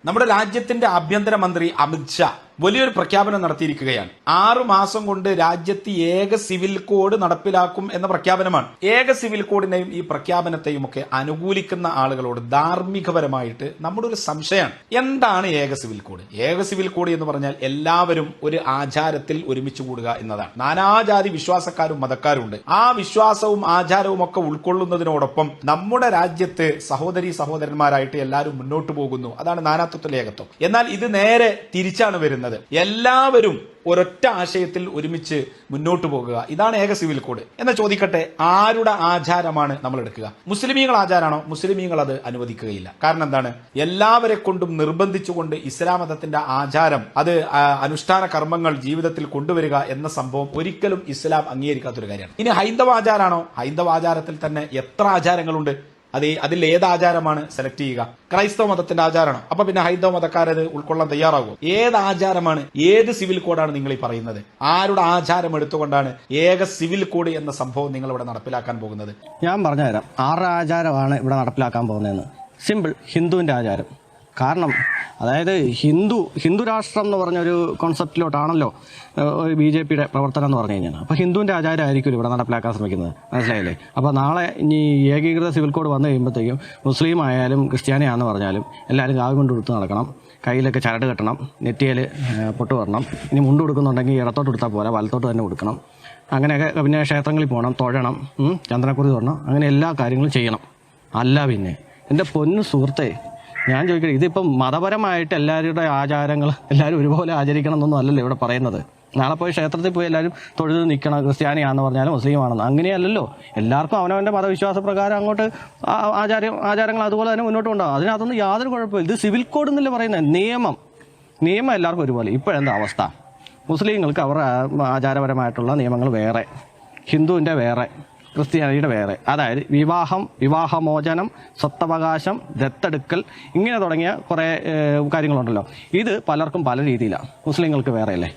നമ്മുടെ രാജ്യത്തിന്റെ ആഭ്യന്തരമന്ത്രി അമിത് ഷാ വലിയൊരു പ്രഖ്യാപനം നടത്തിയിരിക്കുകയാണ്. 6 മാസം കൊണ്ട് രാജ്യത്ത് ഏക സിവിൽ കോഡ് നടപ്പിലാക്കും എന്ന പ്രഖ്യാപനമാണ്. ഏക സിവിൽ കോഡിനെയും ഈ പ്രഖ്യാപനത്തെയും ഒക്കെ അനുകൂലിക്കുന്ന ആളുകളോട് ധാർമ്മികപരമായിട്ട് നമ്മുടെ ഒരു സംശയമാണ്, എന്താണ് ഏക സിവിൽ കോഡ്? ഏക സിവിൽ കോഡ് എന്ന് പറഞ്ഞാൽ എല്ലാവരും ഒരു ആചാരത്തിൽ ഒരുമിച്ച് കൂടുക എന്നതാണ്. നാനാജാതി വിശ്വാസക്കാരും മതക്കാരും ഉണ്ട്. ആ വിശ്വാസവും ആചാരവും ഒക്കെ ഉൾക്കൊള്ളുന്നതിനോടൊപ്പം നമ്മുടെ രാജ്യത്ത് സഹോദരി സഹോദരന്മാരായിട്ട് എല്ലാവരും മുന്നോട്ട് പോകുന്നു. അതാണ് നാനാത്വത്തിൽ ഏകത്വം. എന്നാൽ ഇത് നേരെ തിരിച്ചാണ് വരുന്നത്. എല്ലാവരും ഒരൊറ്റ ആശയത്തിൽ ഒരുമിച്ച് മുന്നോട്ട് പോകുക, ഇതാണ് ഏക സിവിൽ കോഡ്. എന്ന് ചോദിക്കട്ടെ, ആരുടെ ആചാരമാണ് നമ്മൾ എടുക്കുക? മുസ്ലിമീങ്ങൾ ആചാരമാണോ? മുസ്ലിമീങ്ങൾ അത് അനുവദിക്കുകയില്ല. കാരണം എന്താണ്? എല്ലാവരെ കൊണ്ടും നിർബന്ധിച്ചുകൊണ്ട് ഇസ്ലാം മതത്തിന്റെ ആചാരം, അത് അനുഷ്ഠാന കർമ്മങ്ങൾ ജീവിതത്തിൽ കൊണ്ടുവരിക എന്ന സംഭവം ഒരിക്കലും ഇസ്ലാം അംഗീകരിക്കാത്തൊരു കാര്യമാണ്. ഇനി ഹൈന്ദവ ആചാരമാണോ? ഹൈന്ദവ ആചാരത്തിൽ തന്നെ എത്ര ആചാരങ്ങളുണ്ട്. അതിൽ ഏത് ആചാരമാണ് സെലക്ട് ചെയ്യുക? ക്രൈസ്തവ മതത്തിന്റെ ആചാരമാണോ? അപ്പൊ പിന്നെ ഹൈന്ദവ മതക്കാരത് ഉൾക്കൊള്ളാൻ തയ്യാറാകുമോ? ഏത് ആചാരമാണ്, ഏത് സിവിൽ കോഡാണ് നിങ്ങൾ ഈ പറയുന്നത്? ആരുടെ ആചാരം എടുത്തുകൊണ്ടാണ് ഏക സിവിൽ കോഡ് എന്ന സംഭവം നിങ്ങൾ ഇവിടെ നടപ്പിലാക്കാൻ പോകുന്നത്? ഞാൻ പറഞ്ഞുതരാം ആരുടെ ആചാരമാണ് ഇവിടെ നടപ്പിലാക്കാൻ പോകുന്നതെന്ന്. സിമ്പിൾ, ഹിന്ദുവിന്റെ ആചാരം. കാരണം അതായത് ഹിന്ദു രാഷ്ട്രം എന്ന് പറഞ്ഞൊരു കോൺസെപ്റ്റിലോട്ടാണല്ലോ BJPയുടെ പ്രവർത്തനം എന്ന് പറഞ്ഞു കഴിഞ്ഞാൽ. അപ്പോൾ ഹിന്ദുവിൻ്റെ ആചാരമായിരിക്കും ഇവിടെ നടപ്പിലാക്കാൻ ശ്രമിക്കുന്നത്, മനസ്സിലായില്ലേ? അപ്പോൾ നാളെ ഇനി ഏകീകൃത സിവിൽ കോഡ് വന്നു കഴിയുമ്പോഴത്തേക്കും മുസ്ലിം ആയാലും ക്രിസ്ത്യാനിയാണെന്ന് പറഞ്ഞാലും എല്ലാവരും കാവ് കൊണ്ട് കൊടുത്ത് നടക്കണം, കയ്യിലൊക്കെ ചരട് കെട്ടണം, നെറ്റിയിൽ പൊട്ട് വരണം. ഇനി മുണ്ട് കൊടുക്കുന്നുണ്ടെങ്കിൽ ഇടത്തോട്ട് കൊടുത്താൽ പോരാ, വലത്തോട്ട് തന്നെ കൊടുക്കണം. അങ്ങനെയൊക്കെ പിന്നെ ക്ഷേത്രങ്ങളിൽ പോകണം, തൊഴണം, ചന്ദനക്കുറി തൊടണം, അങ്ങനെ എല്ലാ കാര്യങ്ങളും ചെയ്യണം. അല്ല പിന്നെ എൻ്റെ പൊന്നു സുഹൃത്തെ, ഞാൻ ചോദിക്കട്ടെ, ഇതിപ്പം മതപരമായിട്ട് എല്ലാവരുടെ ആചാരങ്ങൾ എല്ലാവരും ഒരുപോലെ ആചരിക്കണം എന്നൊന്നും അല്ലല്ലോ ഇവിടെ പറയുന്നത്. നാളെ പോയി ക്ഷേത്രത്തിൽ പോയി എല്ലാവരും തൊഴുത് നിൽക്കണം, ക്രിസ്ത്യാനിയാണെന്ന് പറഞ്ഞാലും മുസ്ലിമാണെന്ന്, അങ്ങനെയല്ലല്ലോ. എല്ലാവർക്കും അവനവൻ്റെ മതവിശ്വാസ പ്രകാരം അങ്ങോട്ട് ആചാരങ്ങൾ അതുപോലെ തന്നെ മുന്നോട്ട് കൊണ്ടുപോകും. അതിനകത്തൊന്നും യാതൊരു കുഴപ്പമില്ല. ഇത് സിവിൽ കോഡ് എന്നല്ലേ പറയുന്നത്, നിയമം എല്ലാവർക്കും ഒരുപോലെ. ഇപ്പോഴെന്താ അവസ്ഥ? മുസ്ലിങ്ങൾക്ക് അവരുടെ ആചാരപരമായിട്ടുള്ള നിയമങ്ങൾ വേറെ, ഹിന്ദുവിൻ്റെ വേറെ, ക്രിസ്ത്യാനിയുടെ വേറെ. അതായത് വിവാഹമോചനം, സ്വത്തവകാശം, ദത്തെടുക്കൽ, ഇങ്ങനെ തുടങ്ങിയ കുറേ കാര്യങ്ങളുണ്ടല്ലോ. ഇത് പലർക്കും പല രീതിയിലാണ്. മുസ്ലിങ്ങൾക്ക് വേറെ അല്ലേ?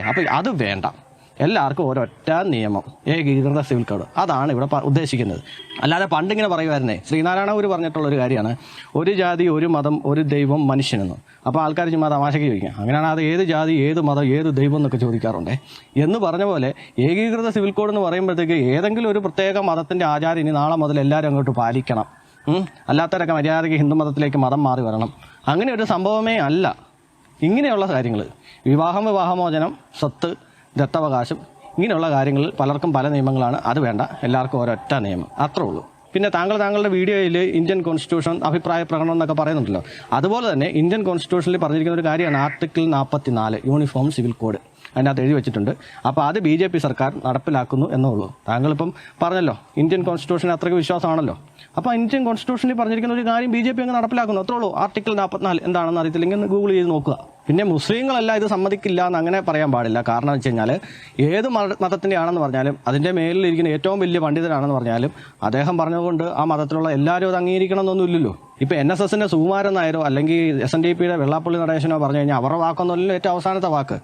അപ്പോൾ അത് വേണ്ട. എല്ലാവർക്കും ഒരൊറ്റ നിയമം, ഏകീകൃത സിവിൽ കോഡ്. അതാണ് ഇവിടെ ഉദ്ദേശിക്കുന്നത്. അല്ലാതെ പണ്ടിങ്ങനെ പറയുമായിരുന്നേ, ശ്രീനാരായണ ഗുരു പറഞ്ഞിട്ടുള്ളൊരു കാര്യമാണ്, ഒരു ജാതി, ഒരു മതം, ഒരു ദൈവം, മനുഷ്യനെന്ന്. അപ്പോൾ ആൾക്കാർ ചുമ്മാ തമാശയ്ക്ക് ചോദിക്കാം, അങ്ങനെയാണ് അത് ഏത് ജാതി, ഏത് മതം, ഏത് ദൈവം എന്നൊക്കെ ചോദിക്കാറുണ്ട്. എന്ന് പറഞ്ഞ പോലെ ഏകീകൃത സിവിൽ കോഡ് എന്ന് പറയുമ്പോഴത്തേക്ക് ഏതെങ്കിലും ഒരു പ്രത്യേക മതത്തിൻ്റെ ആചാരം ഇനി നാളെ മുതൽ എല്ലാവരും അങ്ങോട്ട് പാലിക്കണം. അല്ലാത്തവരൊക്കെ മര്യാദയ്ക്ക് ഹിന്ദു മതത്തിലേക്ക് മതം മാറി വരണം. അങ്ങനെ ഒരു സംഭവമേ അല്ല. ഇങ്ങനെയുള്ള കാര്യങ്ങൾ, വിവാഹമോചനം, സ്വത്ത്, ദത്തവകാശം, ഇങ്ങനെയുള്ള കാര്യങ്ങളിൽ പലർക്കും പല നിയമങ്ങളാണ്. അത് വേണ്ട, എല്ലാവർക്കും ഒരൊറ്റ നിയമം, അത്രേ ഉള്ളൂ. പിന്നെ താങ്കളുടെ വീഡിയോയിൽ ഇന്ത്യൻ കോൺസ്റ്റിറ്റ്യൂഷൻ അഭിപ്രായ പ്രകടനം എന്നൊക്കെ പറയുന്നുണ്ടല്ലോ. അതുപോലെ തന്നെ ഇന്ത്യൻ കോൺസ്റ്റിറ്റ്യൂഷനിൽ പറഞ്ഞിരിക്കുന്ന ഒരു കാര്യമാണ് ആർട്ടിക്കിൾ 44 യൂണിഫോം സിവിൽ കോഡ്. അതിനകത്ത് എഴുതി വെച്ചിട്ടുണ്ട്. അപ്പോൾ അത് BJP സർക്കാർ നടപ്പിലാക്കുന്നു എന്നുള്ളൂ. താങ്കളിപ്പം പറഞ്ഞല്ലോ ഇന്ത്യൻ കോൺസ്റ്റിറ്റ്യൂഷന് അത്രയ്ക്ക് വിശ്വാസമാണല്ലോ. അപ്പോൾ ഇന്ത്യൻ കോൺസ്റ്റിറ്റ്യൂഷനിൽ പറഞ്ഞിരിക്കുന്ന ഒരു കാര്യം BJP അങ്ങ് നടപ്പിലാക്കുന്നു, അത്രേ ഉള്ളൂ. ആർട്ടിക്കിൾ 44 എന്താണെന്ന് അറിയത്തില്ലെങ്കിൽ ഗൂഗിൾ ചെയ്ത് നോക്കുക. പിന്നെ മുസ്ലിങ്ങളെല്ലാം ഇത് സമ്മതിക്കില്ല എന്ന് അങ്ങനെ പറയാൻ പാടില്ല. കാരണം വെച്ച് കഴിഞ്ഞാൽ ഏത് മതത്തിൻ്റെ ആണെന്ന് പറഞ്ഞാലും അതിൻ്റെ മേലിലിരിക്കുന്ന ഏറ്റവും വലിയ പണ്ഡിതനാണെന്ന് പറഞ്ഞാലും അദ്ദേഹം പറഞ്ഞതുകൊണ്ട് ആ മതത്തിലുള്ള എല്ലാവരും അത് അംഗീകരിക്കണം എന്നൊന്നും ഇല്ലല്ലോ. ഇപ്പോൾ NSSന്റെ സുകുമാരൻ നായരോ അല്ലെങ്കിൽ SNDPയുടെ വെള്ളാപ്പള്ളി നടേശനോ പറഞ്ഞു കഴിഞ്ഞാൽ അവരുടെ വാക്കൊന്നുമല്ലോ ഏറ്റവും അവസാനത്തെ വാക്ക്.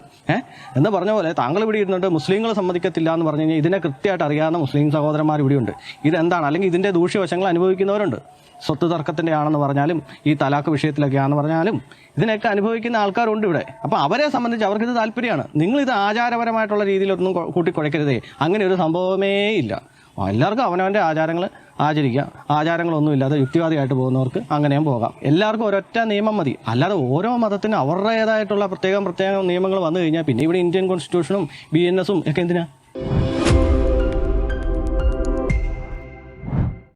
എന്ന് പറഞ്ഞ പോലെ താങ്കൾ ഇവിടെ ഇരുന്നുണ്ട് മുസ്ലിങ്ങൾ സമ്മതിക്കത്തില്ല എന്ന് പറഞ്ഞു കഴിഞ്ഞാൽ ഇതിനെ കൃത്യമായിട്ട് അറിയാവുന്ന മുസ്ലിം സഹോദരന്മാർ ഇവിടെയുണ്ട്. ഇതെന്താണ്, അല്ലെങ്കിൽ ഇതിൻ്റെ ദൂഷ്യവശങ്ങൾ അനുഭവിക്കുന്നവരുണ്ട്. സ്വത്ത് തർക്കത്തിൻ്റെ ആണെന്ന് പറഞ്ഞാലും ഈ തലാഖ് വിഷയത്തിലൊക്കെയാണെന്ന് പറഞ്ഞാലും ഇതിനൊക്കെ അനുഭവിക്കുന്ന ആൾക്കാരുണ്ട് ഇവിടെ. അപ്പോൾ അവരെ സംബന്ധിച്ച് അവർക്കിത് താല്പര്യമാണ്. നിങ്ങളിത് ആചാരപരമായിട്ടുള്ള രീതിയിലൊന്നും കൂട്ടിക്കുഴയ്ക്കരുതേ. അങ്ങനെ ഒരു സംഭവമേ ഇല്ല. എല്ലാവർക്കും അവനവൻ്റെ ആചാരങ്ങൾ ആചരിക്കുക. ആചാരങ്ങളൊന്നും ഇല്ലാതെ യുക്തിവാദിയായിട്ട് പോകുന്നവർക്ക് അങ്ങനെയും പോകാം. എല്ലാവർക്കും ഒരൊറ്റ നിയമം മതി. അല്ലാതെ ഓരോ മതത്തിനും അവരുടേതായിട്ടുള്ള പ്രത്യേകം നിയമങ്ങൾ വന്നു കഴിഞ്ഞാൽ പിന്നെ ഇവിടെ ഇന്ത്യൻ കോൺസ്റ്റിറ്റ്യൂഷനും BNS ഒക്കെ എന്തിനാ?